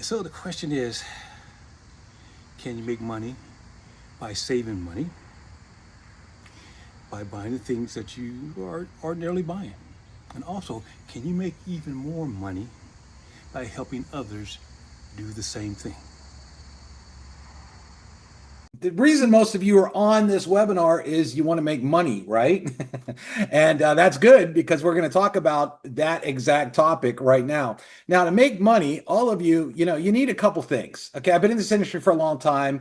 So the question is, can you make money by saving money, by buying the things that you are ordinarily buying? And also, can you make even more money by helping others do the same thing? The reason most of you are on this webinar is you want to make money, right? And that's good because we're going to talk about that exact topic right now. Now, to make money, all of you, you need a couple things. Okay, I've been in this industry for a long time.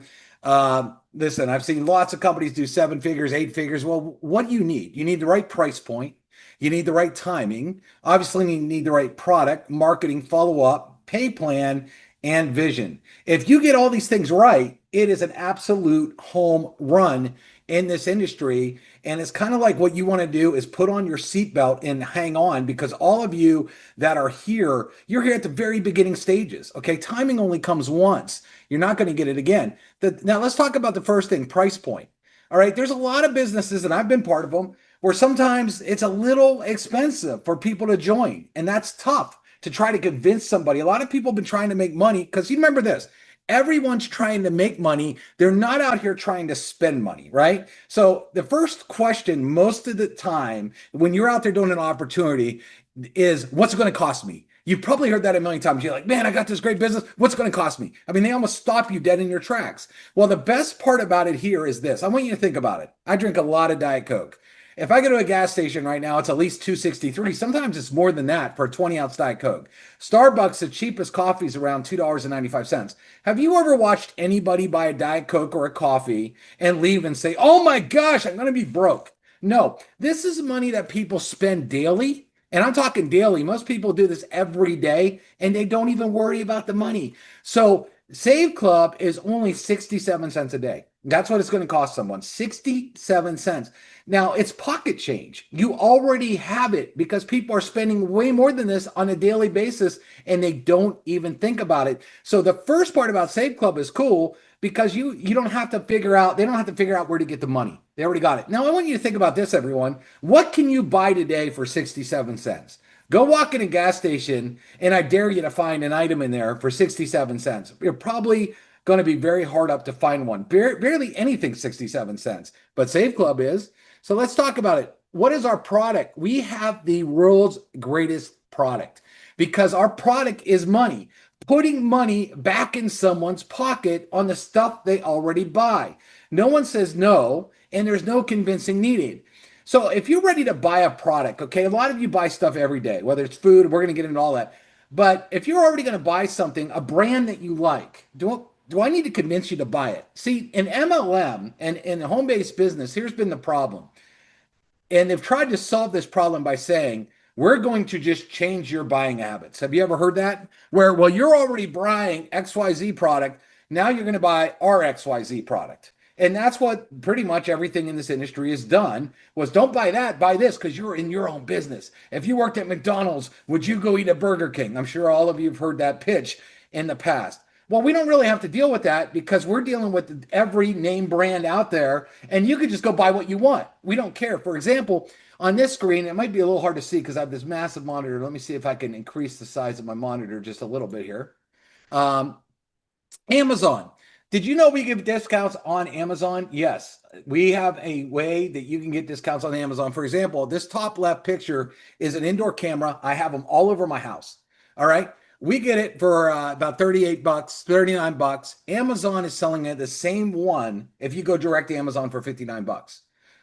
Listen, I've seen lots of companies do seven figures, eight figures. Well, what do you need? You need the right price point. You need the right timing. Obviously, you need the right product, marketing, follow up, pay plan, and vision. If you get all these things right, it is an absolute home run in this industry. And it's kind of like what you want to do is put on your seatbelt and hang on because all of you that are here, you're here at the very beginning stages. Okay. Timing only comes once. You're not going to get it again. Now, let's talk about the first thing, price point. All right. There's a lot of businesses, and I've been part of them, where sometimes it's a little expensive for people to join. And that's tough to try to convince somebody. A lot of people have been trying to make money because you remember this. Everyone's trying to make money. They're not out here trying to spend money, right? So the first question most of the time when you're out there doing an opportunity is, what's it going to cost me? You've probably heard that a million times. You're like, man, I got this great business. What's it going to cost me? I mean, they almost stop you dead in your tracks. Well, the best part about it here is this. I want you to think about it. I drink a lot of Diet Coke. If I go to a gas station right now, it's at least 263. Sometimes it's more than that for a 20-ounce Diet Coke. Starbucks, the cheapest coffee is around $2.95. Have you ever watched anybody buy a Diet Coke or a coffee and leave and say, oh my gosh, I'm going to be broke? No, this is money that people spend daily. And I'm talking daily. Most people do this every day and they don't even worry about the money. So Save Club is only 67 cents a day. That's what it's going to cost someone, 67 cents. Now, it's pocket change. You already have it because people are spending way more than this on a daily basis and they don't even think about it. So the first part about Save Club is cool because you don't have to figure out, they don't have to figure out where to get the money. They already got it. Now, I want you to think about this, everyone. What can you buy today for 67 cents? Go walk in a gas station and I dare you to find an item in there for 67 cents. You're probably going to be very hard up to find one. Barely anything 67 cents, but Save Club is. So let's talk about it. What is our product? We have the world's greatest product because our product is money, putting money back in someone's pocket on the stuff they already buy. No one says no, and there's no convincing needed. So if you're ready to buy a product, okay, a lot of you buy stuff every day, whether it's food, we're going to get into all that. But if you're already going to buy something, a brand that you like, do I need to convince you to buy it? See, in MLM and in home-based business, here's been the problem. And they've tried to solve this problem by saying, we're going to just change your buying habits. Have you ever heard that? Where, well, you're already buying XYZ product. Now you're going to buy our XYZ product. And that's what pretty much everything in this industry has done was don't buy that, buy this because you're in your own business. If you worked at McDonald's, would you go eat at Burger King? I'm sure all of you have heard that pitch in the past. Well, we don't really have to deal with that because we're dealing with every name brand out there and you could just go buy what you want. We don't care. For example, on this screen, it might be a little hard to see because I have this massive monitor. Let me see if I can increase the size of my monitor just a little bit here. Um, Amazon. Did you know we give discounts on Amazon? Yes, we have a way that you can get discounts on Amazon. For example, this top left picture is an indoor camera. I have them all over my house. All right. We get it for about 38 bucks, 39 bucks. Amazon is selling it the same one if you go direct to Amazon for 59 bucks.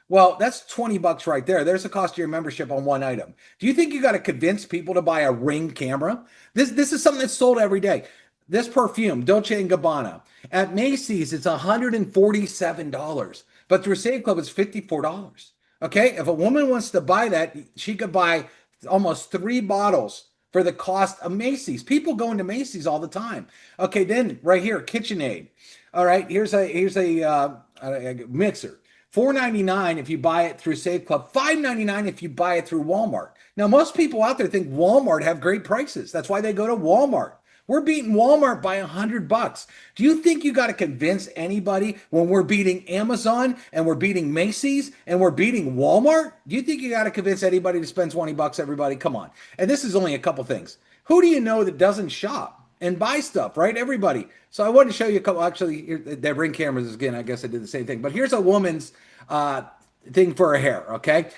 Well, that's 20 bucks right there. There's the cost of your membership on one item. Do you think you got to convince people to buy a Ring camera? This is something that's sold every day. This perfume, Dolce& and Gabbana. At Macy's, it's $147. But through Save Club, it's $54. Okay? If a woman wants to buy that, she could buy almost 3 bottles for the cost of Macy's. People go into Macy's all the time. Okay, then right here, KitchenAid. All right, here's a mixer. $4.99 if you buy it through Save Club, $5.99 if you buy it through Walmart. Now, most people out there think Walmart have great prices. That's why they go to Walmart. We're beating Walmart by $100. Do you think you got to convince anybody when we're beating Amazon and we're beating Macy's and we're beating Walmart? Do you think you got to convince anybody to spend 20 bucks, everybody? Come on. And this is only a couple things. Who do you know that doesn't shop? and buy stuff, right? Everybody. So I wanted to show you a couple. Actually, that ring cameras again. I guess I did the same thing. But here's a woman's uh, thing for her hair. Okay,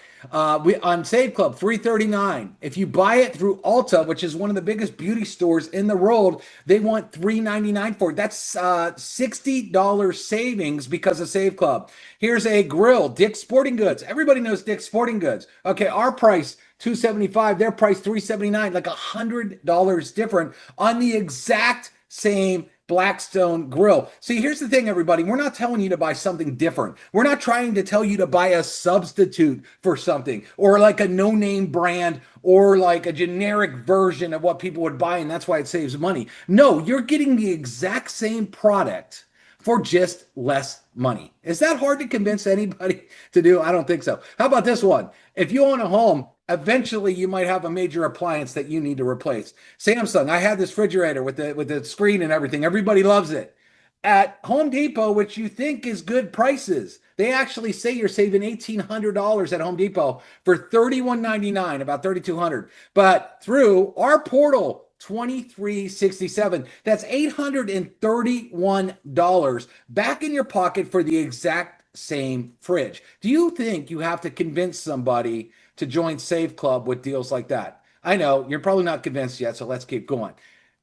we on Save Club 339. If you buy it through Ulta, which is one of the biggest beauty stores in the world, they want 399 for it. That's $60 savings because of Save Club. Here's a grill, Dick's Sporting Goods. Everybody knows Dick's Sporting Goods. Okay, our price 275, their price 379, like $100 different on the exact same Blackstone grill. See, here's the thing, everybody. We're not telling you to buy something different. We're not trying to tell you to buy a substitute for something or like a no-name brand or like a generic version of what people would buy, and that's why it saves money. No, you're getting the exact same product for just less money. Is that hard to convince anybody to do? I don't think so. How about this one? If you own a home, eventually you might have a major appliance that you need to replace. Samsung, I had this refrigerator with the screen and everything. Everybody loves it. At Home Depot, which you think is good prices, they actually say you're saving $1,800 at Home Depot for $31.99, about $3,200. But through our portal, 2367. That's $831 back in your pocket for the exact same fridge. Do you think you have to convince somebody to join Save Club with deals like that? I know you're probably not convinced yet, so let's keep going.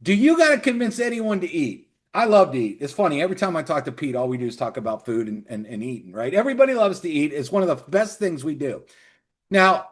Do you got to convince anyone to eat? I love to eat. It's funny. Every time I talk to Pete, all we do is talk about food and eating, right? Everybody loves to eat. It's one of the best things we do. Now,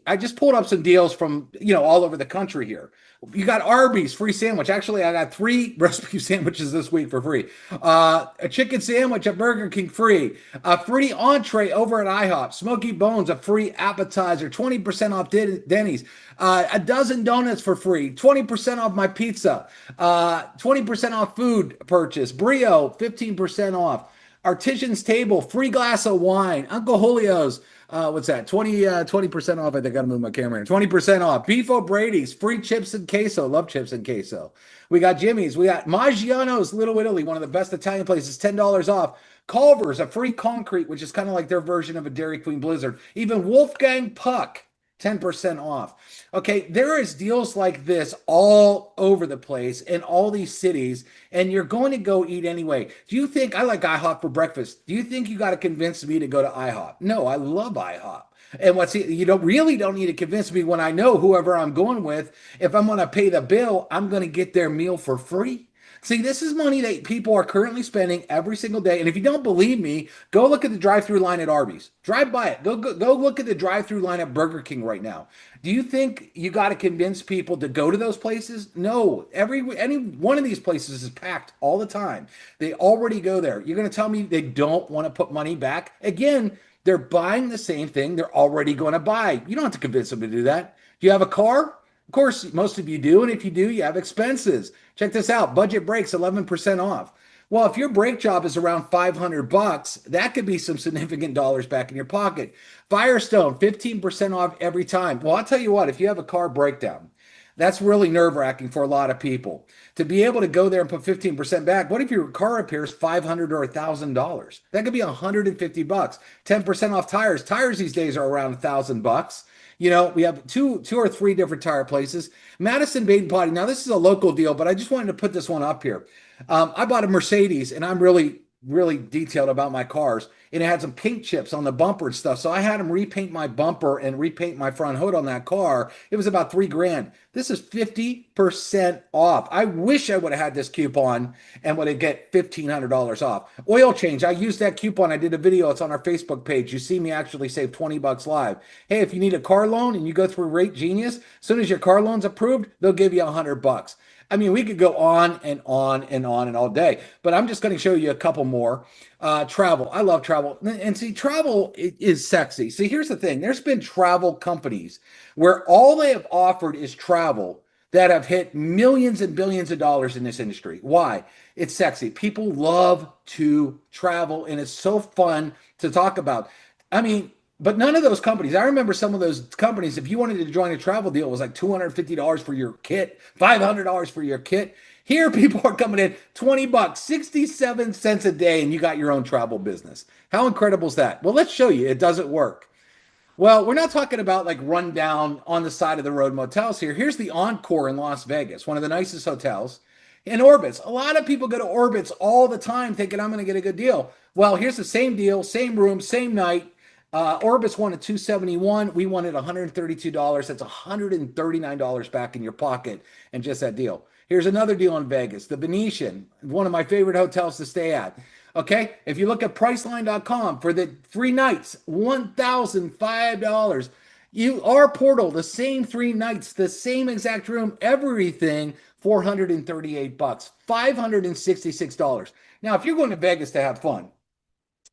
I just pulled up some deals from, all over the country here. You got Arby's free sandwich. Actually, I got 3 roast beef sandwiches this week for free. A chicken sandwich at Burger King free. A free entree over at IHOP. Smoky Bones, a free appetizer. 20% off Denny's. A dozen donuts for free. 20% off my pizza. 20% off food purchase. Brio, 15% off. Artisan's Table, free glass of wine. Uncle Julio's, what's that? 20% off. I think I gotta move my camera in. 20% off. Beef O'Brady's, free chips and queso. Love chips and queso. We got Jimmy's. We got Maggiano's Little Italy, one of the best Italian places, $10 off. Culver's, a free concrete, which is kind of like their version of a Dairy Queen Blizzard. Even Wolfgang Puck, 10% off. Okay, there is deals like this all over the place in all these cities, and you're going to go eat anyway. Do you think I like IHOP for breakfast? Do you think you got to convince me to go to IHOP? No, I love IHOP. And you don't need to convince me when I know whoever I'm going with, if I'm going to pay the bill, I'm going to get their meal for free. See, this is money that people are currently spending every single day. And if you don't believe me, go look at the drive-through line at Arby's. Drive by it. Go look at the drive-through line at Burger King right now. Do you think you got to convince people to go to those places? No. Any one of these places is packed all the time. They already go there. You're going to tell me they don't want to put money back? Again, they're buying the same thing they're already going to buy. You don't have to convince them to do that. Do you have a car? Of course, most of you do. And if you do, you have expenses. Check this out. Budget brakes, 11% off. Well, if your brake job is around $500, that could be some significant dollars back in your pocket. Firestone, 15% off every time. Well, I'll tell you what, if you have a car breakdown, that's really nerve-wracking for a lot of people. To be able to go there and put 15% back, what if your car repairs $500 or $1,000? That could be $150. 10% off tires. Tires these days are around $1,000. We have two or three different tire places. Madison Bait and Potty. Now, this is a local deal, but I just wanted to put this one up here. I bought a Mercedes, and I'm really, really detailed about my cars, and it had some paint chips on the bumper and stuff. So I had them repaint my bumper and repaint my front hood on that car. It was about $3,000. This is 50% off. I wish I would have had this coupon and would have get $1,500 off. Oil change. I used that coupon. I did a video. It's on our Facebook page. You see me actually save $20 live. Hey, if you need a car loan and you go through Rate Genius, as soon as your car loan's approved, they'll give you $100. I mean, we could go on and on and on and all day, but I'm just going to show you a couple more. Travel. I love travel. And see, travel is sexy. See, here's the thing. There's been travel companies where all they have offered is travel that have hit millions and billions of dollars in this industry. Why? It's sexy. People love to travel, and it's so fun to talk about. I mean, but none of those companies, I remember some of those companies, if you wanted to join a travel deal, it was like $250 for your kit, $500 for your kit. Here, people are coming in $20, 67 cents a day, and you got your own travel business. How incredible is that? Well, let's show you. It doesn't work. Well, we're not talking about like rundown on the side of the road motels here. Here's the Encore in Las Vegas, one of the nicest hotels. In Orbitz, a lot of people go to Orbitz all the time thinking I'm going to get a good deal. Well, here's the same deal, same room, same night. Orbitz won at 271. We won at $132. That's $139 back in your pocket and just that deal. Here's another deal in Vegas, the Venetian, one of my favorite hotels to stay at. Okay, if you look at Priceline.com for the 3 nights, $1,005. Our portal, the same 3 nights, the same exact room, everything, $438, $566. Now, if you're going to Vegas to have fun,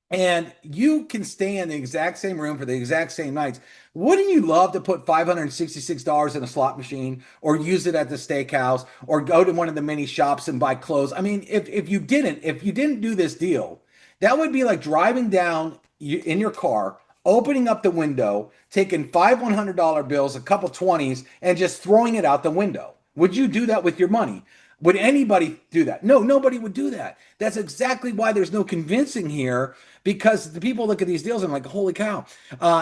and you can stay in the exact same room for the exact same nights, wouldn't you love to put $566 in a slot machine or use it at the steakhouse or go to one of the mini shops and buy clothes? I mean, if you didn't do this deal, that would be like driving down in your car, opening up the window, taking five $100 bills, a couple 20s, and just throwing it out the window. Would you do that with your money? Would anybody do that? No, nobody would do that. That's exactly why there's no convincing here, because the people look at these deals and I'm like, holy cow.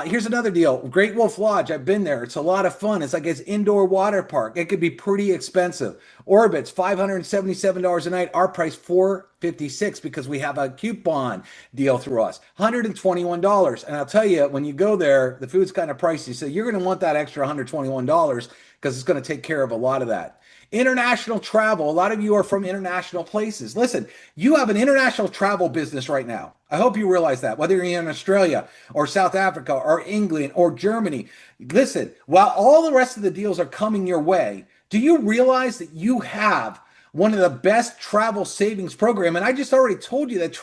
Here's another deal. Great Wolf Lodge. I've been there. It's a lot of fun. It's like it's indoor water park. It could be pretty expensive. Orbitz, $577 a night. Our price, $456, because we have a coupon deal through us. $121. And I'll tell you, when you go there, the food's kind of pricey. So you're going to want that extra $121 because it's going to take care of a lot of that. International travel. A lot of you are from international places. Listen, you have an international travel business right now. I hope you realize that, whether you're in Australia or South Africa or England or Germany. Listen, while all the rest of the deals are coming your way, do you realize that you have one of the best travel savings program? And I just already told you that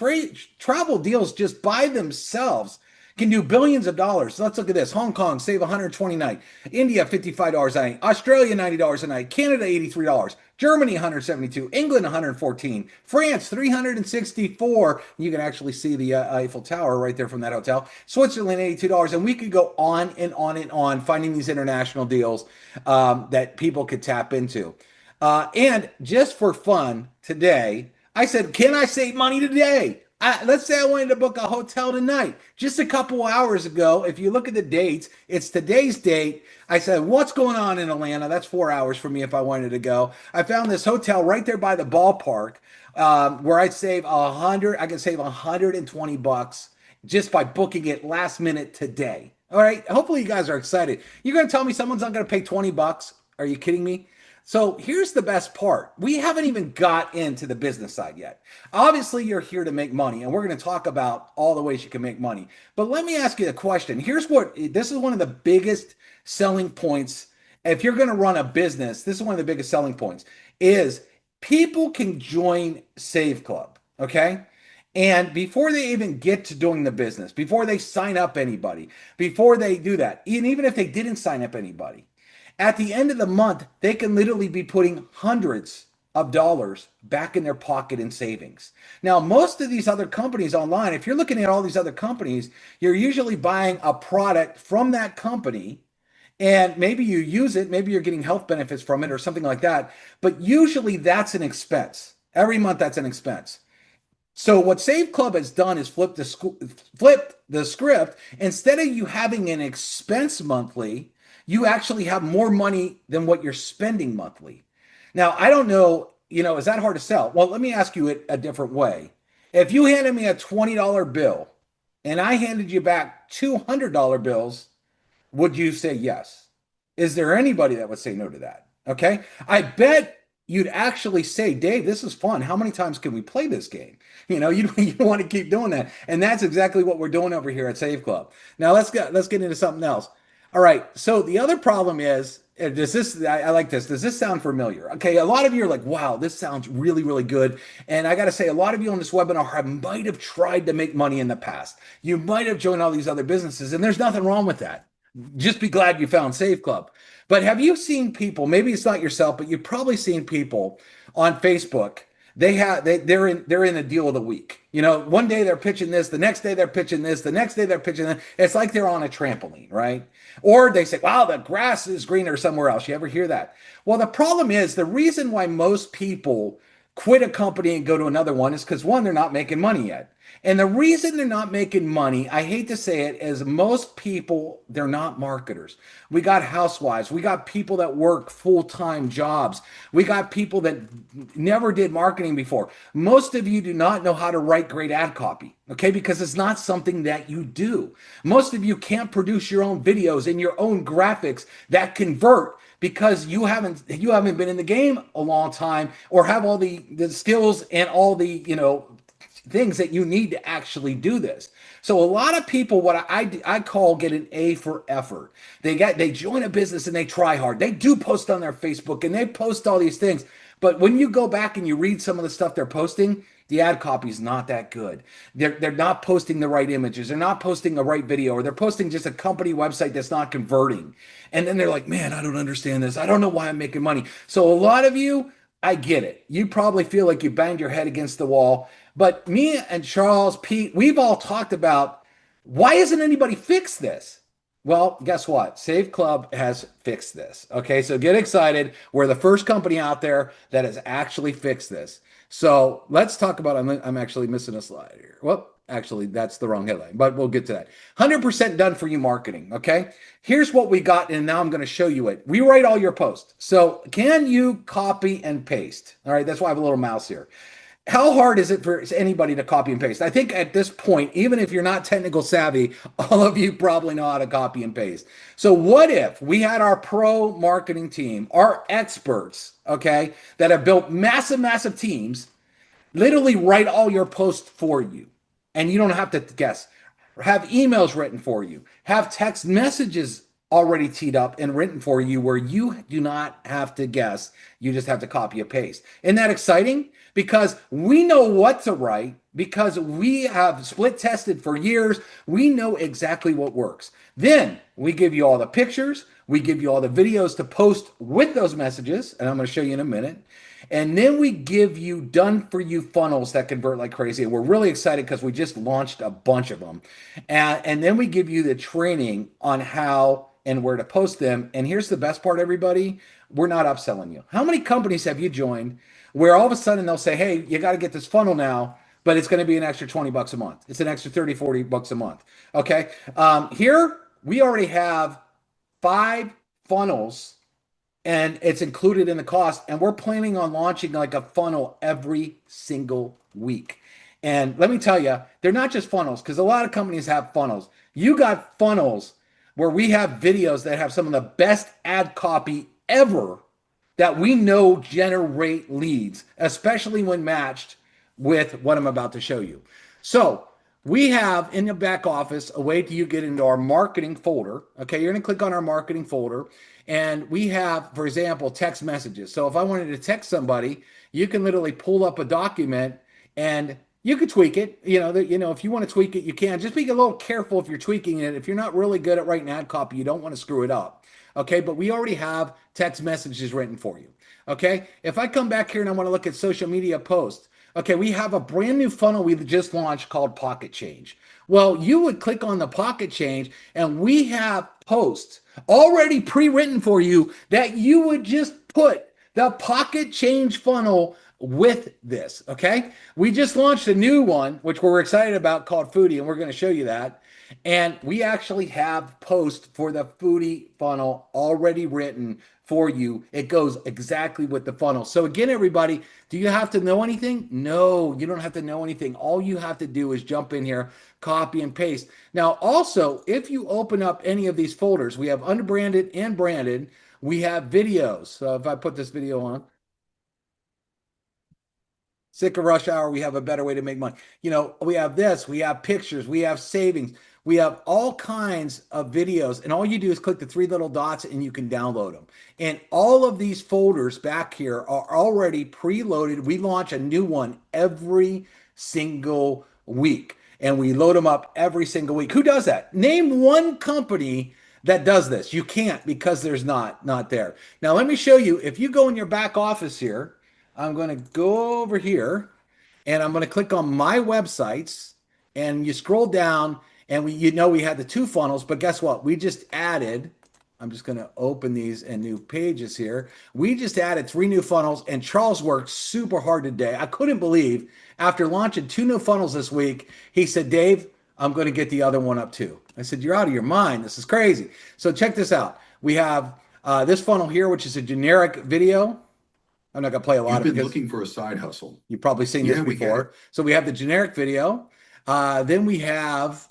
travel deals just by themselves can do billions of dollars. So let's look at this. Hong Kong, save $120 a night. India, $55 a night. Australia, $90 a night. Canada, $83. Germany, $172. England, $114. France, $364. You can actually see the Eiffel Tower right there from that hotel. Switzerland, $82. And we could go on and on and on finding these international deals that people could tap into. And just for fun today, I said, can I save money today? Let's say I wanted to book a hotel tonight. Just a couple hours ago, if you look at the dates, it's today's date. I said, what's going on in Atlanta? That's 4 hours for me if I wanted to go. I found this hotel right there by the ballpark where I'd save I could save $120 just by booking it last minute today. All right. Hopefully you guys are excited. You're going to tell me someone's not going to pay $20? Are you kidding me? So here's the best part. We haven't even got into the business side yet. Obviously, you're here to make money, and we're going to talk about all the ways you can make money. But let me ask you a question. This is one of the biggest selling points. If you're going to run a business, this is one of the biggest selling points, is people can join Save Club, okay? And before they even get to doing the business, before they sign up anybody, before they do that, and even if they didn't sign up anybody, at the end of the month, they can literally be putting hundreds of dollars back in their pocket in savings. Now, most of these other companies online, if you're looking at all these other companies, you're usually buying a product from that company and maybe you use it, maybe you're getting health benefits from it or something like that. But usually that's an expense. Every month, that's an expense. So what Save Club has done is flipped the script. Instead of you having an expense monthly, you actually have more money than what you're spending monthly. Now, I don't know, is that hard to sell? Well, let me ask you it a different way. If you handed me a $20 bill and I handed you back $200 bills, would you say yes? Is there anybody that would say no to that? Okay. I bet you'd actually say, Dave, this is fun. How many times can we play this game? You want to keep doing that. And that's exactly what we're doing over here at Save Club. Now let's get into something else. All right. So the other problem is, I like this. Does this sound familiar? Okay. A lot of you are like, wow, this sounds really, really good. And I got to say, a lot of you on this webinar might have tried to make money in the past. You might have joined all these other businesses, and there's nothing wrong with that. Just be glad you found Save Club. But have you seen people, maybe it's not yourself, but you've probably seen people on Facebook. They're in a deal of the week. One day they're pitching this, the next day they're pitching this, the next day they're pitching that. It's like they're on a trampoline, right? Or they say, wow, the grass is greener somewhere else. You ever hear that? Well, the problem is the reason why most people quit a company and go to another one is because one, they're not making money yet. And the reason they're not making money, I hate to say it, is most people, they're not marketers. We got housewives, we got people that work full-time jobs, we got people that never did marketing before. Most of you do not know how to write great ad copy, okay? Because it's not something that you do. Most of you can't produce your own videos and your own graphics that convert because you haven't been in the game a long time or have all the skills and all the things that you need to actually do this. So a lot of people, what I call get an A for effort. They join a business and they try hard. They do post on their Facebook and they post all these things. But when you go back and you read some of the stuff they're posting, the ad copy is not that good. They're not posting the right images. They're not posting the right video, or they're posting just a company website that's not converting. And then they're like, man, I don't understand this. I don't know why I'm making money. So a lot of you, I get it. You probably feel like you banged your head against the wall. But me and Charles, Pete, we've all talked about why isn't anybody fixed this? Well, guess what? Save Club has fixed this. Okay, so get excited. We're the first company out there that has actually fixed this. So let's talk about. I'm actually missing a slide here. Well, actually, that's the wrong headline, but we'll get to that. 100% done for you marketing. Okay, here's what we got, and now I'm going to show you it. We write all your posts. So can you copy and paste? All right, that's why I have a little mouse here. How hard is it for anybody to copy and paste? I think at this point, even if you're not technical savvy, all of you probably know how to copy and paste. So what if we had our pro marketing team, our experts, okay, that have built massive, massive teams, literally write all your posts for you, and you don't have to guess. Have emails written for you, have text messages already teed up and written for you where you do not have to guess. You just have to copy and paste. Isn't that exciting? Because we know what to write, because we have split tested for years. We know exactly what works. Then we give you all the pictures, we give you all the videos to post with those messages, and I'm going to show you in a minute. And then we give you done for you funnels that convert like crazy. And we're really excited because we just launched a bunch of them. And then we give you the training on how and where to post them. And here's the best part, everybody. We're not upselling you. How many companies have you joined where all of a sudden they'll say, hey, you got to get this funnel now, but it's going to be an extra 20 bucks a month. It's an extra 30, 40 bucks a month. Okay. Here we already have 5 funnels and it's included in the cost. And we're planning on launching like a funnel every single week. And let me tell you, they're not just funnels, because a lot of companies have funnels. You got funnels where we have videos that have some of the best ad copy ever that we know generate leads, especially when matched with what I'm about to show you. So we have in the back office a way to you get into our marketing folder. Okay, you're going to click on our marketing folder, and we have, for example, text messages. So if I wanted to text somebody, you can literally pull up a document and you could tweak it. If you want to tweak it, you can. Just be a little careful if you're tweaking it. If you're not really good at writing ad copy, you don't want to screw it up. Okay, but we already have text messages written for you. Okay, if I come back here and I want to look at social media posts, okay, we have a brand new funnel we just launched called Pocket Change. Well, you would click on the Pocket Change, and we have posts already pre-written for you that you would just put the Pocket Change funnel with this. Okay, we just launched a new one, which we're excited about, called Foodie, and we're going to show you that. And we actually have posts for the Foodie funnel already written for you. It goes exactly with the funnel. So again, everybody, do you have to know anything? No, you don't have to know anything. All you have to do is jump in here, copy and paste. Now, also, if you open up any of these folders, we have unbranded and branded. We have videos. So if I put this video on, sick of rush hour, we have a better way to make money. We have this, we have pictures, we have savings, we have all kinds of videos, and all you do is click the 3 little dots and you can download them. And all of these folders back here are already preloaded. We launch a new one every single week, and we load them up every single week. Who does that? Name one company that does this. You can't, because there's not there. Now let me show you. If you go in your back office here, I'm going to go over here and I'm going to click on my websites, and you scroll down, and we had the 2 funnels, but guess what? We just added I'm just going to open these in new pages here. We just added 3 new funnels, and Charles worked super hard today. I couldn't believe after launching 2 new funnels this week, he said, Dave, I'm going to get the other one up too. I said, you're out of your mind. This is crazy. So check this out. We have this funnel here, which is a generic video. I'm not going to play a lot of it You've been because looking for a side hustle. you've probably seen this Yeah, we get before. it. So we have the generic video. Then we have,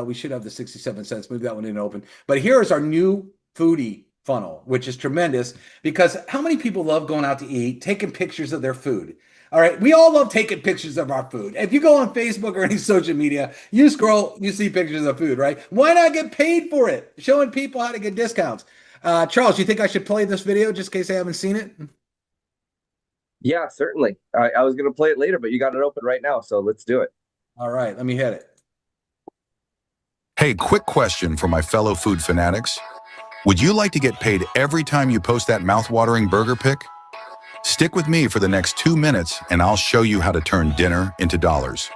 we should have the 67 cents. Move that one in open. But here is our new foodie funnel, which is tremendous because how many people love going out to eat, taking pictures of their food? All right. We all love taking pictures of our food. If you go on Facebook or any social media, you scroll, you see pictures of food, right? Why not get paid for it? Showing people how to get discounts. Charles, you think I should play this video just in case they haven't seen it? Yeah, certainly. I was going to play it later, but you got it open right now, so let's do it. All right, let me hit it. Hey, quick question for my fellow food fanatics. Would you like to get paid every time you post that mouth-watering burger pic? Stick with me for the next 2 minutes and I'll show you how to turn dinner into dollars.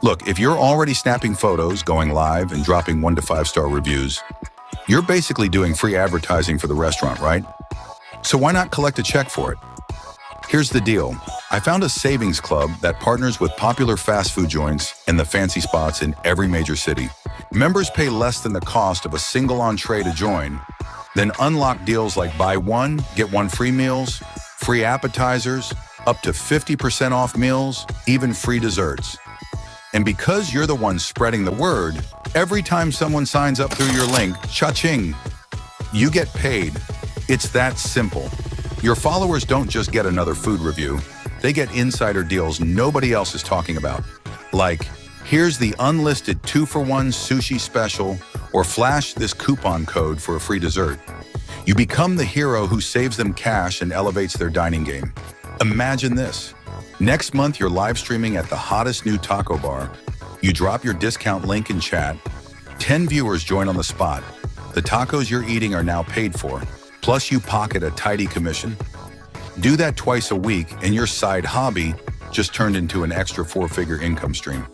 Look, if you're already snapping photos, going live, and dropping 1 to 5-star reviews, you're basically doing free advertising for the restaurant, right? So why not collect a check for it? Here's the deal. I found a savings club that partners with popular fast food joints and the fancy spots in every major city. Members pay less than the cost of a single entree to join, then unlock deals like buy one, get one free meals, free appetizers, up to 50% off meals, even free desserts. And because you're the one spreading the word, every time someone signs up through your link, cha-ching, you get paid. It's that simple. Your followers don't just get another food review, they get insider deals nobody else is talking about. Like, here's the unlisted 2-for-1 sushi special, or flash this coupon code for a free dessert. You become the hero who saves them cash and elevates their dining game. Imagine this. Next month, you're live streaming at the hottest new taco bar. You drop your discount link in chat. 10 viewers join on the spot. The tacos you're eating are now paid for. Plus you pocket a tidy commission. Do that twice a week and your side hobby just turned into an extra 4-figure income stream.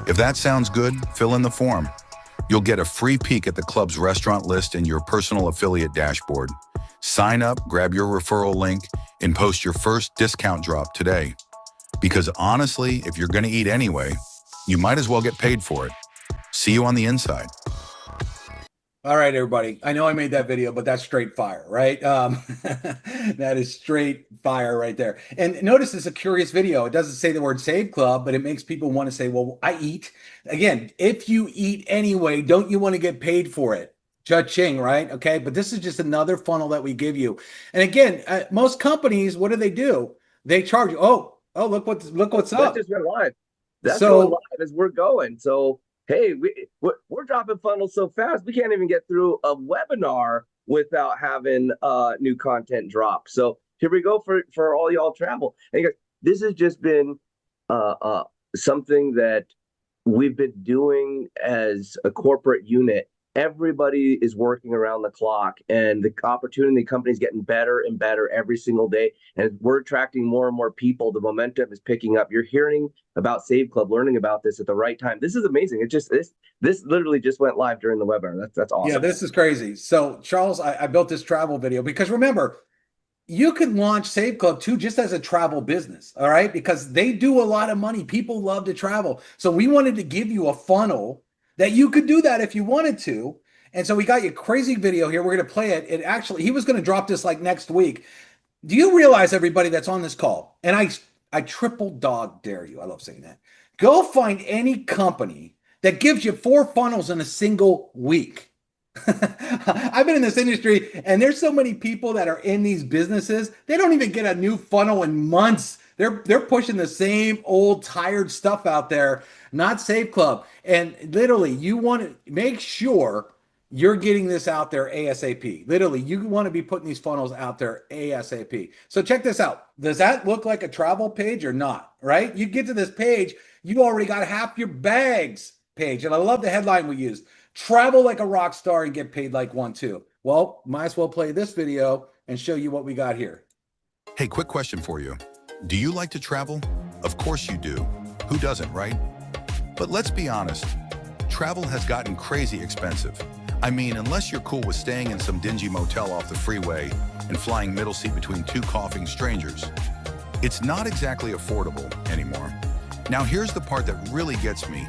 If that sounds good, fill in the form. You'll get a free peek at the club's restaurant list and your personal affiliate dashboard. Sign up, grab your referral link, and post your first discount drop today. Because honestly, if you're gonna eat anyway, you might as well get paid for it. See you on the inside. All right, everybody. I know I made that video, but that's straight fire, right? That is straight fire right there. And notice it's a curious video. It doesn't say the word Save Club, but it makes people want to say, well, I eat. Again, if you eat anyway, don't you want to get paid for it? Cha-ching, right? Okay, but this is just another funnel that we give you. And again, most companies, what do? They charge you. Oh, look what's up. That just went live. That's So- going live as we're going. So, hey, we're dropping funnels so fast, we can't even get through a webinar without having new content drop. So here we go for all y'all travel. And you guys, this has just been something that we've been doing as a corporate unit. Everybody is working around the clock, and the opportunity company's getting better and better every single day. And we're attracting more and more people. The momentum is picking up. You're hearing about Save Club, learning about this at the right time. This is amazing. It just this literally just went live during the webinar. That's awesome. Yeah, this is crazy. So Charles, I built this travel video because remember, you could launch Save Club too, just as a travel business, all right? Because they do a lot of money. People love to travel. So we wanted to give you a funnel that you could do that if you wanted to. And so we got you a crazy video here. We're going to play it. It actually, he was going to drop this like next week. Do you realize, everybody that's on this call, and I triple dog dare you. I love saying that. Go find any company that gives you 4 funnels in a single week. I've been in this industry, and there's so many people that are in these businesses. They don't even get a new funnel in months. They're pushing the same old tired stuff out there, not Save Club. And literally, you want to make sure you're getting this out there ASAP. Literally, you want to be putting these funnels out there ASAP. So check this out. Does that look like a travel page or not? Right? You get to this page, you already got half your bags page. And I love the headline we used. Travel like a rock star and get paid like one too. Well, might as well play this video and show you what we got here. Hey, quick question for you. Do you like to travel? Of course you do. Who doesn't, right? But let's be honest. Travel has gotten crazy expensive. I mean, unless you're cool with staying in some dingy motel off the freeway and flying middle seat between two coughing strangers, it's not exactly affordable anymore. Now here's the part that really gets me.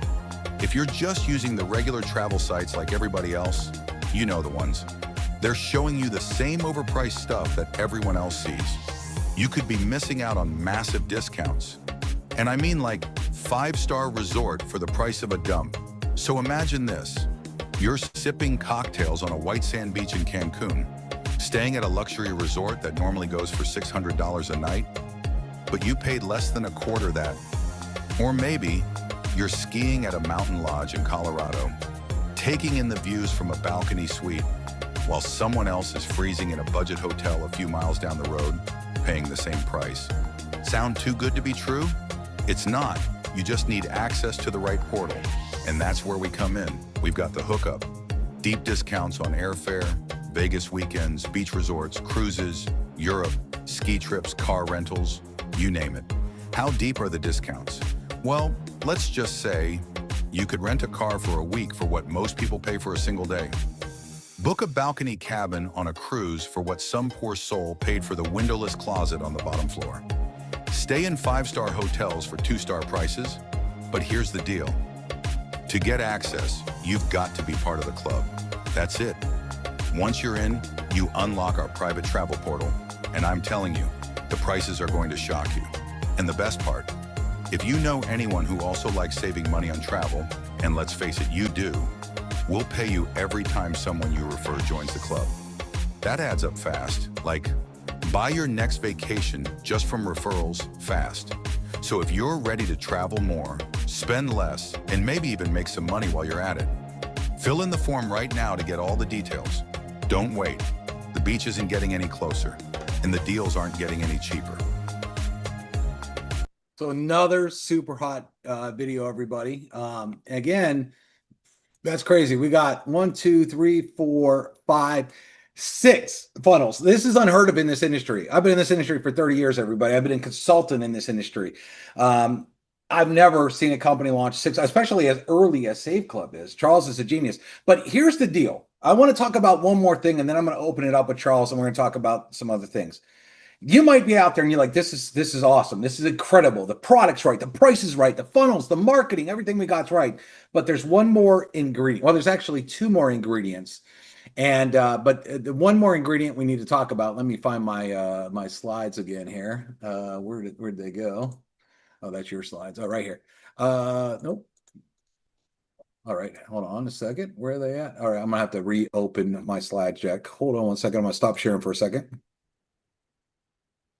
If you're just using the regular travel sites like everybody else, you know the ones. They're showing you the same overpriced stuff that everyone else sees. You could be missing out on massive discounts. And I mean like 5-star resort for the price of a dump. So imagine this. You're sipping cocktails on a white sand beach in Cancun, staying at a luxury resort that normally goes for $600 a night, but you paid less than a quarter that. Or maybe you're skiing at a mountain lodge in Colorado, taking in the views from a balcony suite, while someone else is freezing in a budget hotel a few miles down the road, paying the same price. Sound too good to be true? It's not. You just need access to the right portal. And that's where we come in. We've got the hookup. Deep discounts on airfare, Vegas weekends, beach resorts, cruises, Europe, ski trips, car rentals, you name it. How deep are the discounts? Well, let's just say you could rent a car for a week for what most people pay for a single day. Book a balcony cabin on a cruise for what some poor soul paid for the windowless closet on the bottom floor. Stay in 5-star hotels for 2-star prices, but here's the deal. To get access, you've got to be part of the club. That's it. Once you're in, you unlock our private travel portal, and I'm telling you, the prices are going to shock you. And the best part, if you know anyone who also likes saving money on travel, and let's face it, you do, we'll pay you every time someone you refer joins the club. That adds up fast. Like, buy your next vacation just from referrals fast. So if you're ready to travel more, spend less, and maybe even make some money while you're at it, fill in the form right now to get all the details. Don't wait. The beach isn't getting any closer, and the deals aren't getting any cheaper. So another super hot video, everybody. Again, that's crazy. We got 1, 2, 3, 4, 5, 6 funnels. This is unheard of in this industry. I've been in this industry for 30 years, everybody. I've been a consultant in this industry. I've never seen a company launch 6, especially as early as Save Club is. Charles is a genius. But here's the deal. I want to talk about one more thing, and then I'm going to open it up with Charles, and we're going to talk about some other things. You might be out there and you're like, this is awesome. This is incredible. The product's right. The price is right. The funnels, the marketing, everything we got's right. But there's one more ingredient. Well, there's actually 2 more ingredients. And but the one more ingredient we need to talk about. Let me find my my slides again here. Where'd they go? Oh, that's your slides. Oh, right here. Nope. All right, hold on a second. Where are they at? All right, I'm gonna have to reopen my slide deck. Hold on one second. I'm gonna stop sharing for a second.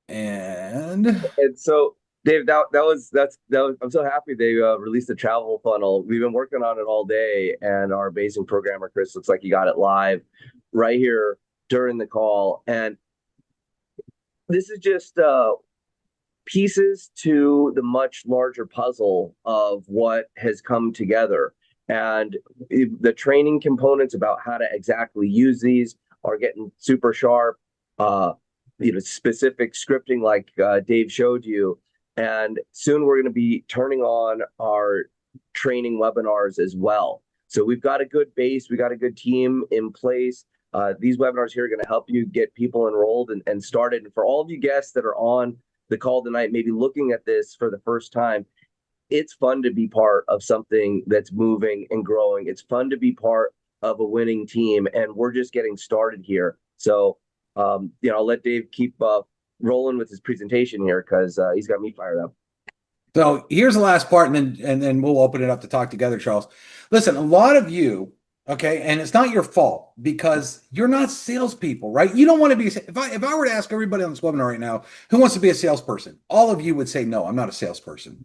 And so Dave, that's I'm so happy they released the travel funnel. We've been working on it all day, and our amazing programmer Chris looks like he got it live right here during the call. And this is just pieces to the much larger puzzle of what has come together. And the training components about how to exactly use these are getting super sharp. Specific scripting like Dave showed you. And soon we're going to be turning on our training webinars as well. So we've got a good base. We got a good team in place. These webinars here are going to help you get people enrolled and started. And for all of you guests that are on the call tonight, maybe looking at this for the first time, it's fun to be part of something that's moving and growing. It's fun to be part of a winning team. And we're just getting started here. So I'll let Dave keep rolling with his presentation here because he's got me fired up. so here's the last part, and then we'll open it up to talk together, Charles. Listen, a lot of you, okay, and it's not your fault because you're not salespeople, right? You don't want to be. If I were to ask everybody on this webinar right now who wants to be a salesperson, all of you would say no, I'm not a salesperson.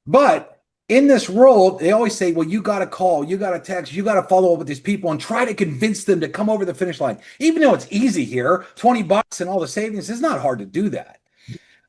But in this role, they always say, well, you got to call, you got to text, you got to follow up with these people and try to convince them to come over the finish line. Even though it's easy here, $20 and all the savings, it's not hard to do that.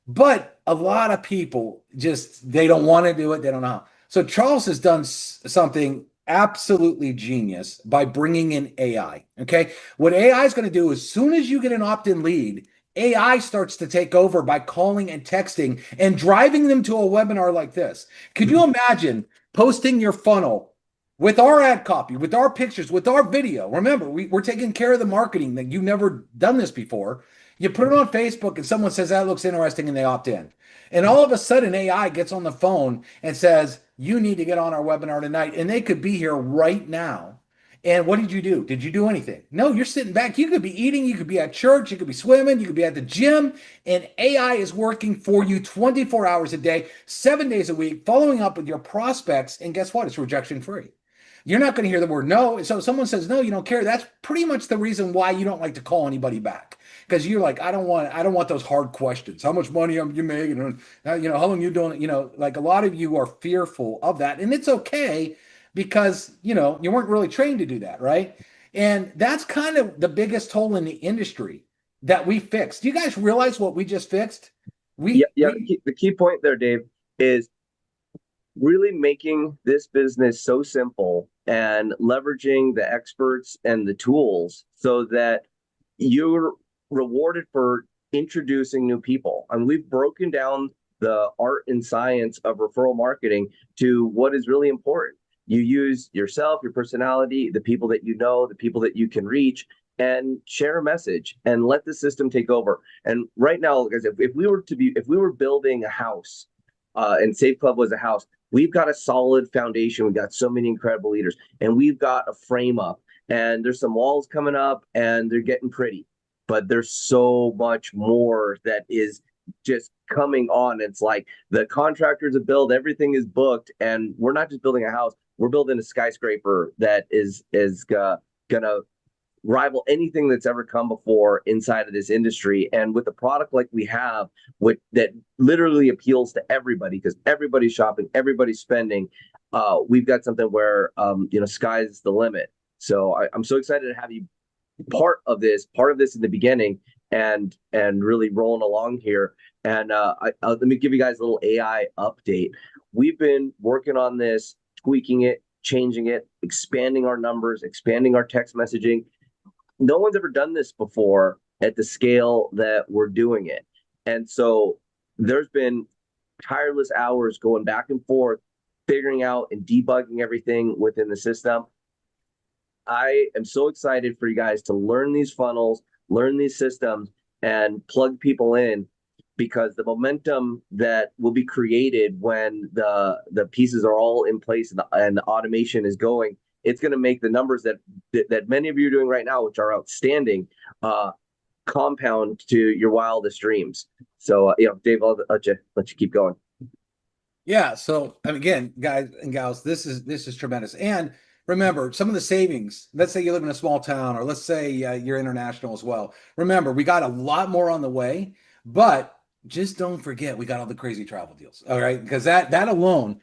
But a lot of people they don't want to do it. They don't know how. So Charles has done something absolutely genius by bringing in AI. Okay. What AI is going to do, as soon as you get an opt-in lead, AI starts to take over by calling and texting and driving them to a webinar like this. Could you imagine posting your funnel with our ad copy, with our pictures, with our video. Remember, we're taking care of the marketing that you've never done this before. You put it on Facebook and someone says that looks interesting and they opt in. And all of a sudden, AI gets on the phone and says, you need to get on our webinar tonight. And they could be here right now. And what did you do? Did you do anything? No, you're sitting back. You could be eating, you could be at church, you could be swimming, you could be at the gym, and AI is working for you 24 hours a day, 7 days a week, following up with your prospects. And guess what? It's rejection free. You're not going to hear the word no. So if someone says no, you don't care. That's pretty much the reason why you don't like to call anybody back, because you're like, I don't want those hard questions. How much money are you making? How long you doing? Like a lot of you are fearful of that, and it's okay because you weren't really trained to do that, right? And that's kind of the biggest hole in the industry that we fixed. Do you guys realize what we just fixed? The key point there, Dave, is really making this business so simple and leveraging the experts and the tools so that you're rewarded for introducing new people. And we've broken down the art and science of referral marketing to what is really important. You use yourself, your personality, the people that you know, the people that you can reach, and share a message and let the system take over. And right now, guys, if we were building a house, and Save Club was a house, we've got a solid foundation. We've got so many incredible leaders, and we've got a frame up, and there's some walls coming up, and they're getting pretty. But there's so much more that is just coming on. It's like the contractors have built, everything is booked, and we're not just building a house. We're building a skyscraper that is gonna rival anything that's ever come before inside of this industry. And with a product like we have, that literally appeals to everybody, because everybody's shopping, everybody's spending, we've got something where sky's the limit. So I'm so excited to have you part of this in the beginning, and really rolling along here. And let me give you guys a little AI update. We've been working on this, tweaking it, changing it, expanding our numbers, expanding our text messaging. No one's ever done this before at the scale that we're doing it. And so there's been tireless hours going back and forth, figuring out and debugging everything within the system. I am so excited for you guys to learn these funnels, learn these systems, and plug people in, because the momentum that will be created when the pieces are all in place and the automation is going, it's going to make the numbers that many of you are doing right now, which are outstanding, compound to your wildest dreams. So, Dave, I'll let you keep going. Yeah. So, again, guys and gals, this is tremendous. And remember, some of the savings, let's say you live in a small town, or let's say you're international as well. Remember, we got a lot more on the way, but just don't forget, we got all the crazy travel deals. All right. Because that alone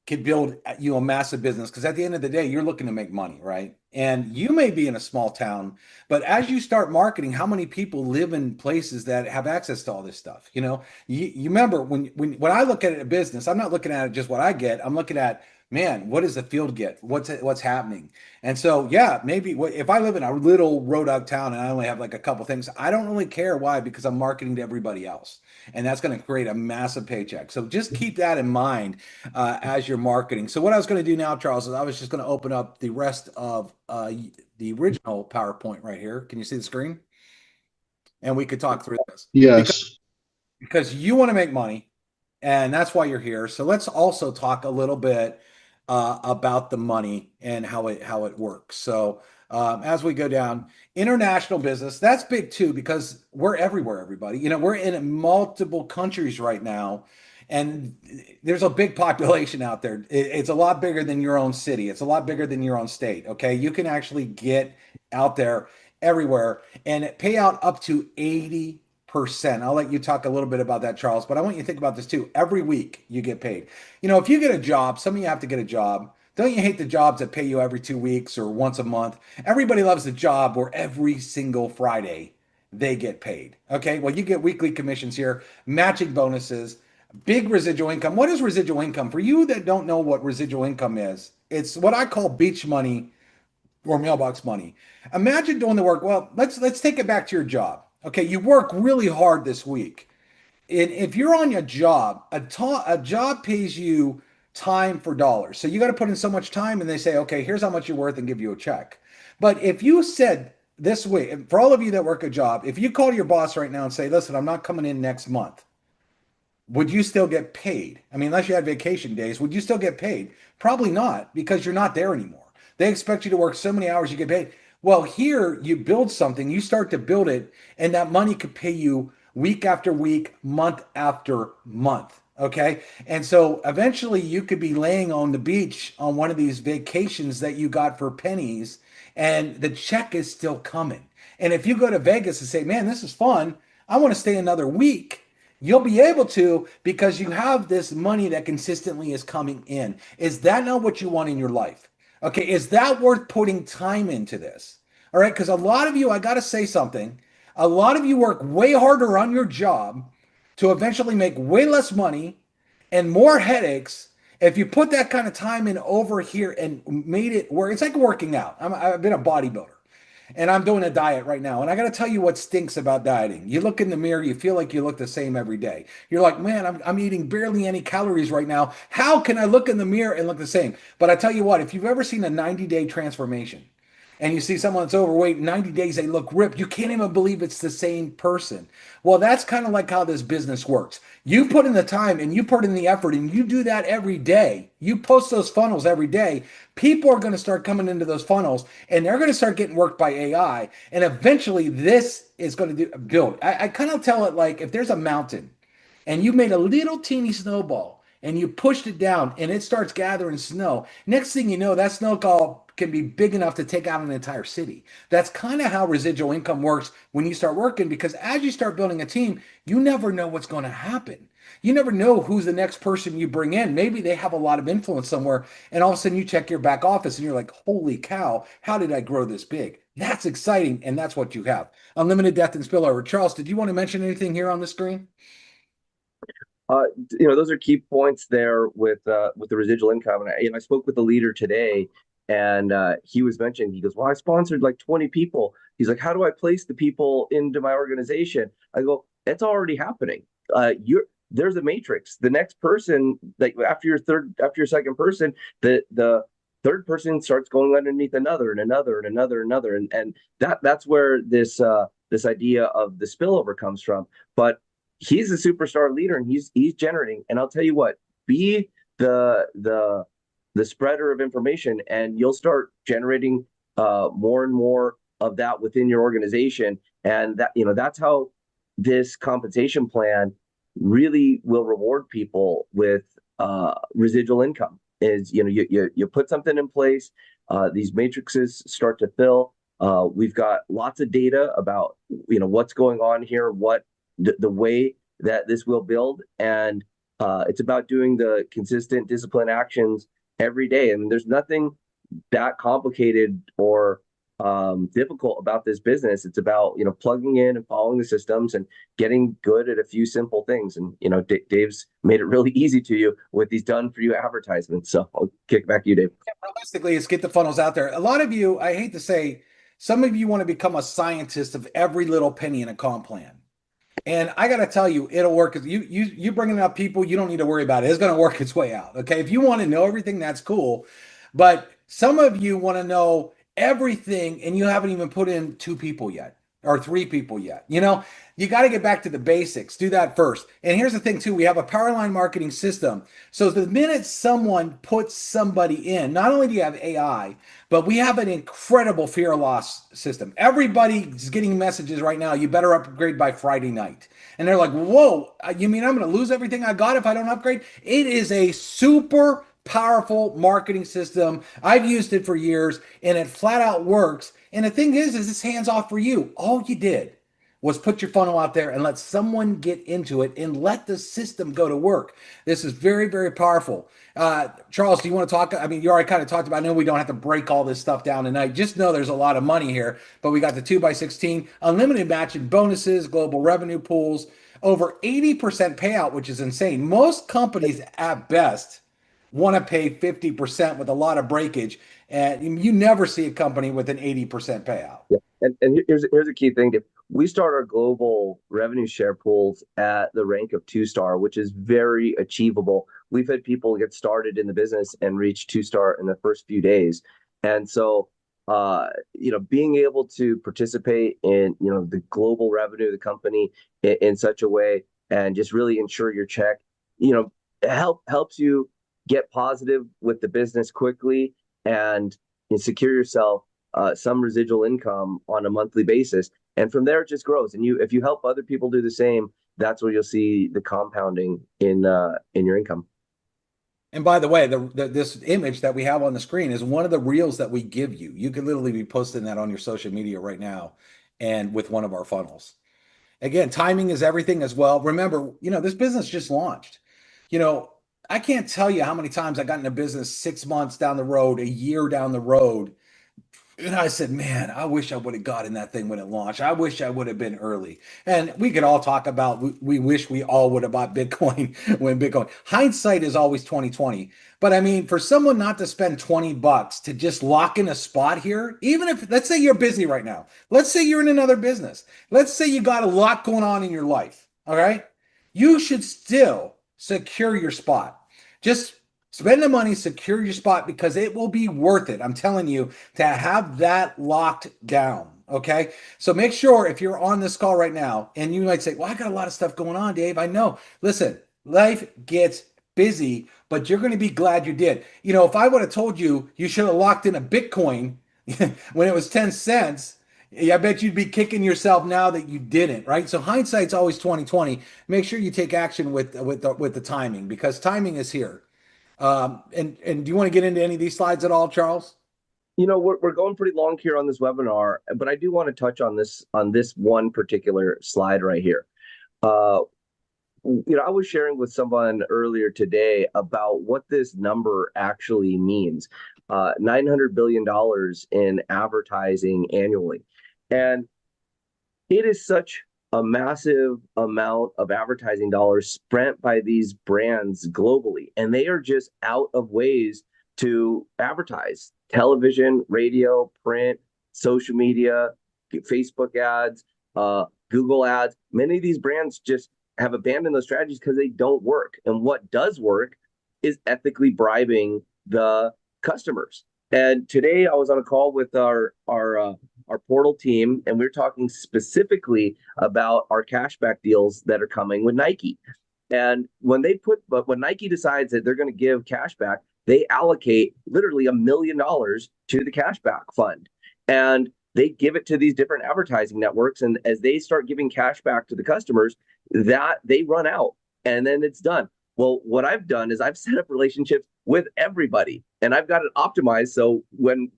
could build you a massive business, because at the end of the day, you're looking to make money, right? And you may be in a small town, but as you start marketing, how many people live in places that have access to all this stuff? You remember when I look at a business, I'm not looking at it just what I get. I'm looking at, man, what does the field get? What's happening? And so, yeah, maybe if I live in a little Roanoke town and I only have like a couple things, I don't really care. Why? Because I'm marketing to everybody else, and that's going to create a massive paycheck. So just keep that in mind as you're marketing. So what I was going to do now, Charles, is I was just going to open up the rest of the original PowerPoint right here. Can you see the screen? And we could talk through this. Yes. Because you want to make money, and that's why you're here. So let's also talk a little bit about the money and how it works. So as we go down, international business, that's big too, because we're everywhere, everybody. We're in multiple countries right now, and there's a big population out there. It's a lot bigger than your own city. It's a lot bigger than your own state. Okay, you can actually get out there everywhere and pay out up to 80%. I'll let you talk a little bit about that, Charles, but I want you to think about this too. Every week you get paid. If you get a job, some of you have to get a job. Don't you hate the jobs that pay you every 2 weeks or once a month? Everybody loves the job where every single Friday they get paid. Okay, well, you get weekly commissions here, matching bonuses, big residual income. What is residual income? For you that don't know what residual income is, it's what I call beach money or mailbox money. Imagine doing the work. Well, let's take it back to your job. Okay, you work really hard this week. And if you're on your job, a job pays you time for dollars. So you got to put in so much time and they say, okay, here's how much you're worth and give you a check. But if you said this way, for all of you that work a job, if you call your boss right now and say, listen, I'm not coming in next month, would you still get paid? I mean, unless you had vacation days, would you still get paid? Probably not, because you're not there anymore. They expect you to work so many hours you get paid. Well, here you build something, you start to build it, and that money could pay you week after week, month after month. Okay. And so eventually you could be laying on the beach on one of these vacations that you got for pennies, and the check is still coming. And if you go to Vegas and say, man, this is fun, I want to stay another week, you'll be able to, because you have this money that consistently is coming in. Is that not what you want in your life? Okay, is that worth putting time into this? All right, because a lot of you, I got to say something. A lot of you work way harder on your job to eventually make way less money and more headaches. If you put that kind of time in over here and made it where it's like working out. I've been a bodybuilder and I'm doing a diet right now. And I got to tell you what stinks about dieting. You look in the mirror, you feel like you look the same every day. You're like, man, I'm eating barely any calories right now. How can I look in the mirror and look the same? But I tell you what, if you've ever seen a 90-day transformation, and you see someone that's overweight, 90 days, they look ripped. You can't even believe it's the same person. Well, that's kind of like how this business works. You put in the time and you put in the effort and you do that every day. You post those funnels every day. People are going to start coming into those funnels and they're going to start getting worked by AI. And eventually this is going to build. I kind of tell it like if there's a mountain and you made a little teeny snowball and you pushed it down and it starts gathering snow. Next thing you know, that snowball can be big enough to take out an entire city. That's kind of how residual income works when you start working, because as you start building a team, you never know what's going to happen. You never know who's the next person you bring in. Maybe they have a lot of influence somewhere, and all of a sudden you check your back office and you're like, holy cow, how did I grow this big? That's exciting, and that's what you have. Unlimited death and spillover. Charles, did you want to mention anything here on the screen? Those are key points there with the residual income. And I spoke with the leader today, and he was mentioning, he goes, well, I sponsored like 20 people. He's like, how do I place the people into my organization? I go, it's already happening. There's a matrix. The next person, like after your second person, the third person starts going underneath another and another and another and another. And that's where this idea of the spillover comes from. But he's a superstar leader and he's generating. And I'll tell you what, be the spreader of information, and you'll start generating more and more of that within your organization. And that's how this compensation plan really will reward people with residual income. Is you put something in place, these matrices start to fill. We've got lots of data about what's going on here, what the way that this will build, and it's about doing the consistent discipline actions every day. I mean, there's nothing that complicated or difficult about this business. It's about plugging in and following the systems and getting good at a few simple things. And Dave's made it really easy to you with these done for you advertisements. So I'll kick back to you, Dave. Yeah, realistically, it's get the funnels out there. A lot of you, I hate to say, some of you want to become a scientist of every little penny in a comp plan. And I got to tell you, it'll work. You bringing up people, you don't need to worry about it. It's going to work its way out. Okay. If you want to know everything, that's cool. But some of you want to know everything and you haven't even put in 2 people yet or 3 people yet. You got to get back to the basics. Do that first. And here's the thing too. We have a power line marketing system. So the minute someone puts somebody in, not only do you have AI, but we have an incredible fear loss system. Everybody's getting messages right now. You better upgrade by Friday night. And they're like, whoa, you mean I'm going to lose everything I got if I don't upgrade? It is a super powerful marketing system. I've used it for years and it flat out works. And the thing is it's hands off for you. All you did was put your funnel out there and let someone get into it and let the system go to work. This is very, very powerful. Charles, do you want to talk? I mean, you already kind of talked about, I know we don't have to break all this stuff down tonight. Just know there's a lot of money here, but we got the 2x16, unlimited matching bonuses, global revenue pools, over 80% payout, which is insane. Most companies at best want to pay 50% with a lot of breakage. And you never see a company with an 80% payout. Yeah. And here's a key thing. we start our global revenue share pools at the rank of 2-star, which is very achievable. We've had people get started in the business and reach 2-star in the first few days. And so, being able to participate in, the global revenue of the company in such a way and just really ensure your check, helps you get positive with the business quickly and secure yourself some residual income on a monthly basis. And from there, it just grows. And if you help other people do the same, that's where you'll see the compounding in your income. And by the way, this image that we have on the screen is one of the reels that we give you. You could literally be posting that on your social media right now and with one of our funnels. Again, timing is everything as well. Remember, this business just launched. I can't tell you how many times I got in a business 6 months down the road, a year down the road, and I said, man, I wish I would have got in that thing when it launched. I wish I would have been early. And we could all talk about, we wish we all would have bought Bitcoin when Bitcoin. Hindsight is always 2020. But I mean, for someone not to spend $20 to just lock in a spot here, even if, let's say you're busy right now. Let's say you're in another business. Let's say you got a lot going on in your life. All right. You should still secure your spot. Just spend the money, secure your spot, because it will be worth it. I'm telling you, to have that locked down. Okay. So make sure if you're on this call right now and you might say, well, I got a lot of stuff going on, Dave. I know. Listen, life gets busy, but you're going to be glad you did. If I would have told you you should have locked in a Bitcoin when it was 10 cents, I bet you'd be kicking yourself now that you didn't, right? So hindsight's always 2020. Make sure you take action with the timing, because timing is here. And do you want to get into any of these slides at all, Charles? We're going pretty long here on this webinar, but I do want to touch on this one particular slide right here. I was sharing with someone earlier today about what this number actually means. $900 billion in advertising annually. And it is such a massive amount of advertising dollars spent by these brands globally, and they are just out of ways to advertise: television, radio, print, social media, Facebook ads, Google ads. Many of these brands just have abandoned those strategies because they don't work. And what does work is ethically bribing the customers. And today I was on a call with our portal team, and we we're talking specifically about our cashback deals that are coming with Nike. And when Nike decides that they're going to give cashback, they allocate literally $1 million to the cashback fund, and they give it to these different advertising networks. And as they start giving cash back to the customers, that they run out, and then it's done. Well, what I've done is I've set up relationships with everybody, and I've got it optimized. So when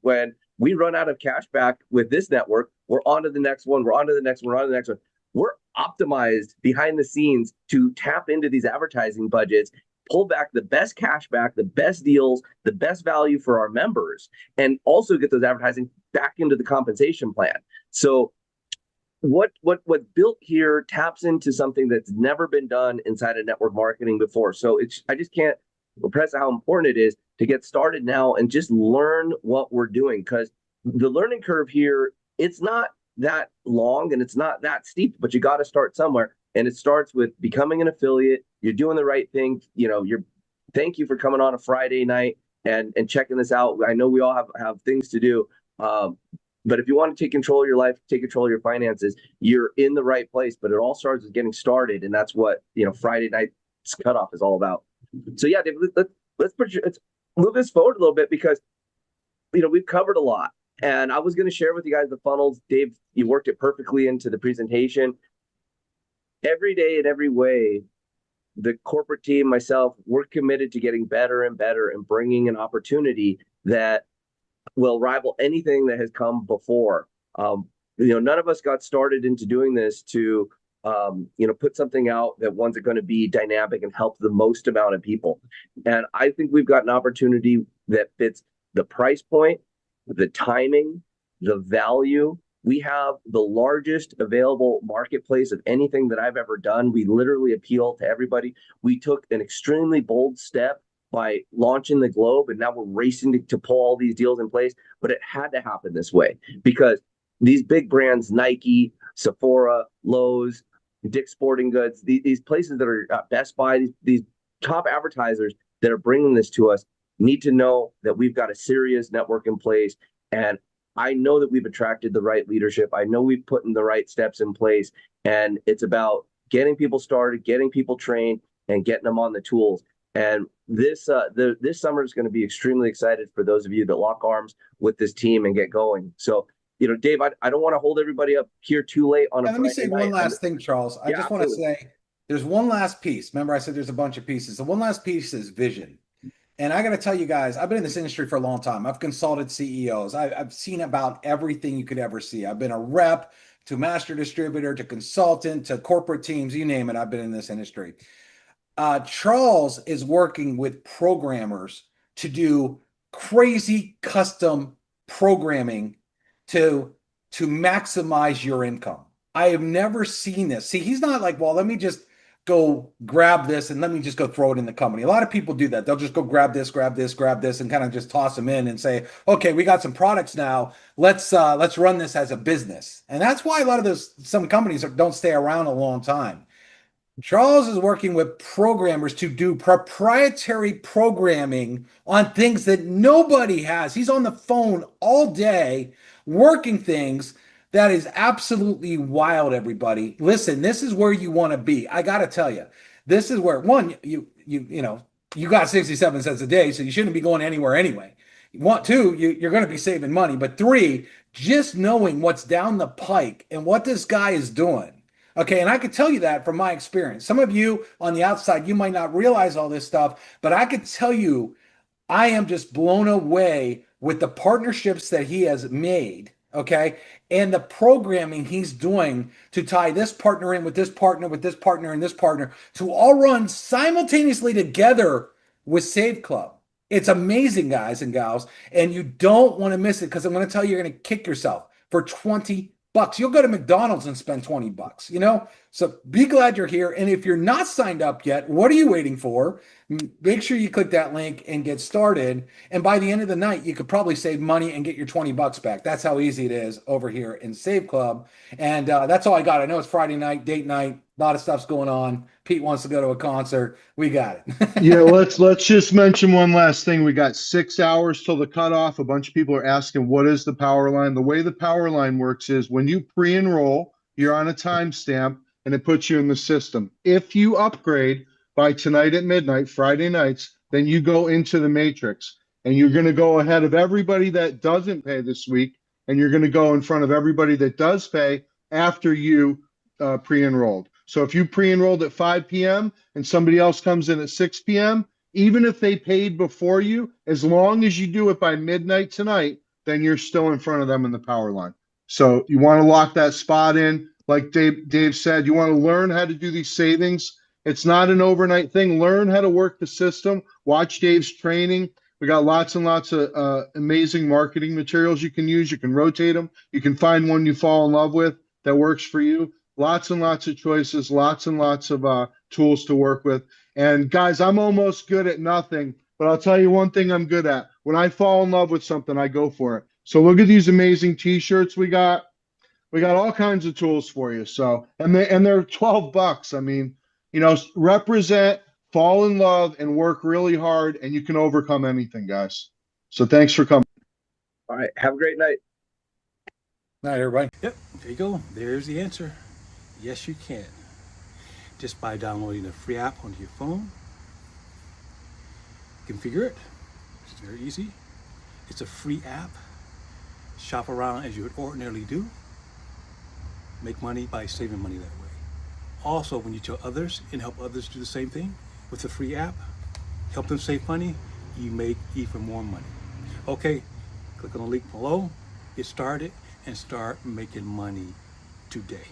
we run out of cash back with this network, we're on to the next one, we're on to the next one, we're on to the next one. We're optimized behind the scenes to tap into these advertising budgets, pull back the best cash back, the best deals, the best value for our members, and also get those advertising back into the compensation plan. So what built here taps into something that's never been done inside of network marketing before. So I just can't impress how important it is to get started now and just learn what we're doing, because the learning curve here, it's not that long and it's not that steep, but you got to start somewhere. And it starts with becoming an affiliate. You're doing the right thing. Thank you for coming on a Friday night and checking this out. I know we all have things to do. But if you want to take control of your life, take control of your finances, you're in the right place. But it all starts with getting started. And that's what, Friday night's cutoff is all about. So yeah, Dave, let's move this forward a little bit, because, we've covered a lot. And I was going to share with you guys the funnels. Dave, you worked it perfectly into the presentation. Every day in every way, the corporate team, myself, we're committed to getting better and better and bringing an opportunity that will rival anything that has come before. None of us got started into doing this to, put something out that one's going to be dynamic and help the most amount of people. And I think we've got an opportunity that fits the price point, the timing, the value. We have the largest available marketplace of anything that I've ever done. We literally appeal to everybody. We took an extremely bold step by launching the globe, and now we're racing to pull all these deals in place. But it had to happen this way, because these big brands, Nike, Sephora, Lowe's, Dick's Sporting Goods, these places that are Best Buy, these top advertisers that are bringing this to us need to know that we've got a serious network in place. And I know that we've attracted the right leadership. I know we've put in the right steps in place. And it's about getting people started, getting people trained, and getting them on the tools. And this summer is going to be extremely excited for those of you that lock arms with this team and get going. So, Dave, I don't want to hold everybody up here too late on a Let me Friday say night. one last thing, Charles. I just want to say there's one last piece. Remember, I said there's a bunch of pieces. The one last piece is vision. And I got to tell you guys, I've been in this industry for a long time. I've consulted CEOs. I've seen about everything you could ever see. I've been a rep to master distributor to consultant to corporate teams, you name it. I've been in this industry. Charles is working with programmers to do crazy custom programming to maximize your income. I have never seen this. See, he's not like, well, let me just go grab this and let me just go throw it in the company. A lot of people do that. They'll just go grab this, and kind of just toss them in and say, okay, we got some products now. Let's run this as a business. And that's why a lot of some companies don't stay around a long time. Charles is working with programmers to do proprietary programming on things that nobody has. He's on the phone all day working things that is absolutely wild, everybody. Listen, this is where you want to be. I got to tell you, this is where, one, you got 67 cents a day, so you shouldn't be going anywhere anyway. Two, you're going to be saving money. But three, just knowing what's down the pike and what this guy is doing. Okay, and I could tell you that from my experience. Some of you on the outside, you might not realize all this stuff, but I could tell you, I am just blown away with the partnerships that he has made, okay, and the programming he's doing to tie this partner in with this partner, and this partner to all run simultaneously together with Save Club. It's amazing, guys and gals, and you don't want to miss it because I'm going to tell you, you're going to kick yourself for $20. You'll go to McDonald's and spend $20, So be glad you're here. And if you're not signed up yet, what are you waiting for? Make sure you click that link and get started. And by the end of the night, you could probably save money and get your $20 back. That's how easy it is over here in Save Club. And that's all I got. I know it's Friday night, date night. A lot of stuff's going on. Pete wants to go to a concert. We got it. Yeah, let's just mention one last thing. We got 6 hours till the cutoff. A bunch of people are asking, what is the power line? The way the power line works is when you pre-enroll, you're on a timestamp and it puts you in the system. If you upgrade by tonight at midnight, Friday nights, then you go into the matrix and you're going to go ahead of everybody that doesn't pay this week. And you're going to go in front of everybody that does pay after you pre-enrolled. So if you pre-enrolled at 5 p.m. and somebody else comes in at 6 p.m., even if they paid before you, as long as you do it by midnight tonight, then you're still in front of them in the power line. So you want to lock that spot in. Like Dave said, you want to learn how to do these savings. It's not an overnight thing. Learn how to work the system. Watch Dave's training. We got lots and lots of amazing marketing materials you can use. You can rotate them. You can find one you fall in love with that works for you. Lots and lots of choices, lots and lots of tools to work with. And guys, I'm almost good at nothing, but I'll tell you one thing I'm good at. When I fall in love with something, I go for it. So look at these amazing t-shirts we got. We got all kinds of tools for you. So, and they're $12. I mean, represent, fall in love, and work really hard, and you can overcome anything, guys. So thanks for coming. All right. Have a great night. Night, everybody. Yep, there you go. There's the answer. Yes, you can. Just by downloading the free app onto your phone. Configure it. It's very easy. It's a free app. Shop around as you would ordinarily do. Make money by saving money that way. Also, when you tell others and help others do the same thing with the free app, help them save money, you make even more money. Okay, click on the link below, get started, and start making money today.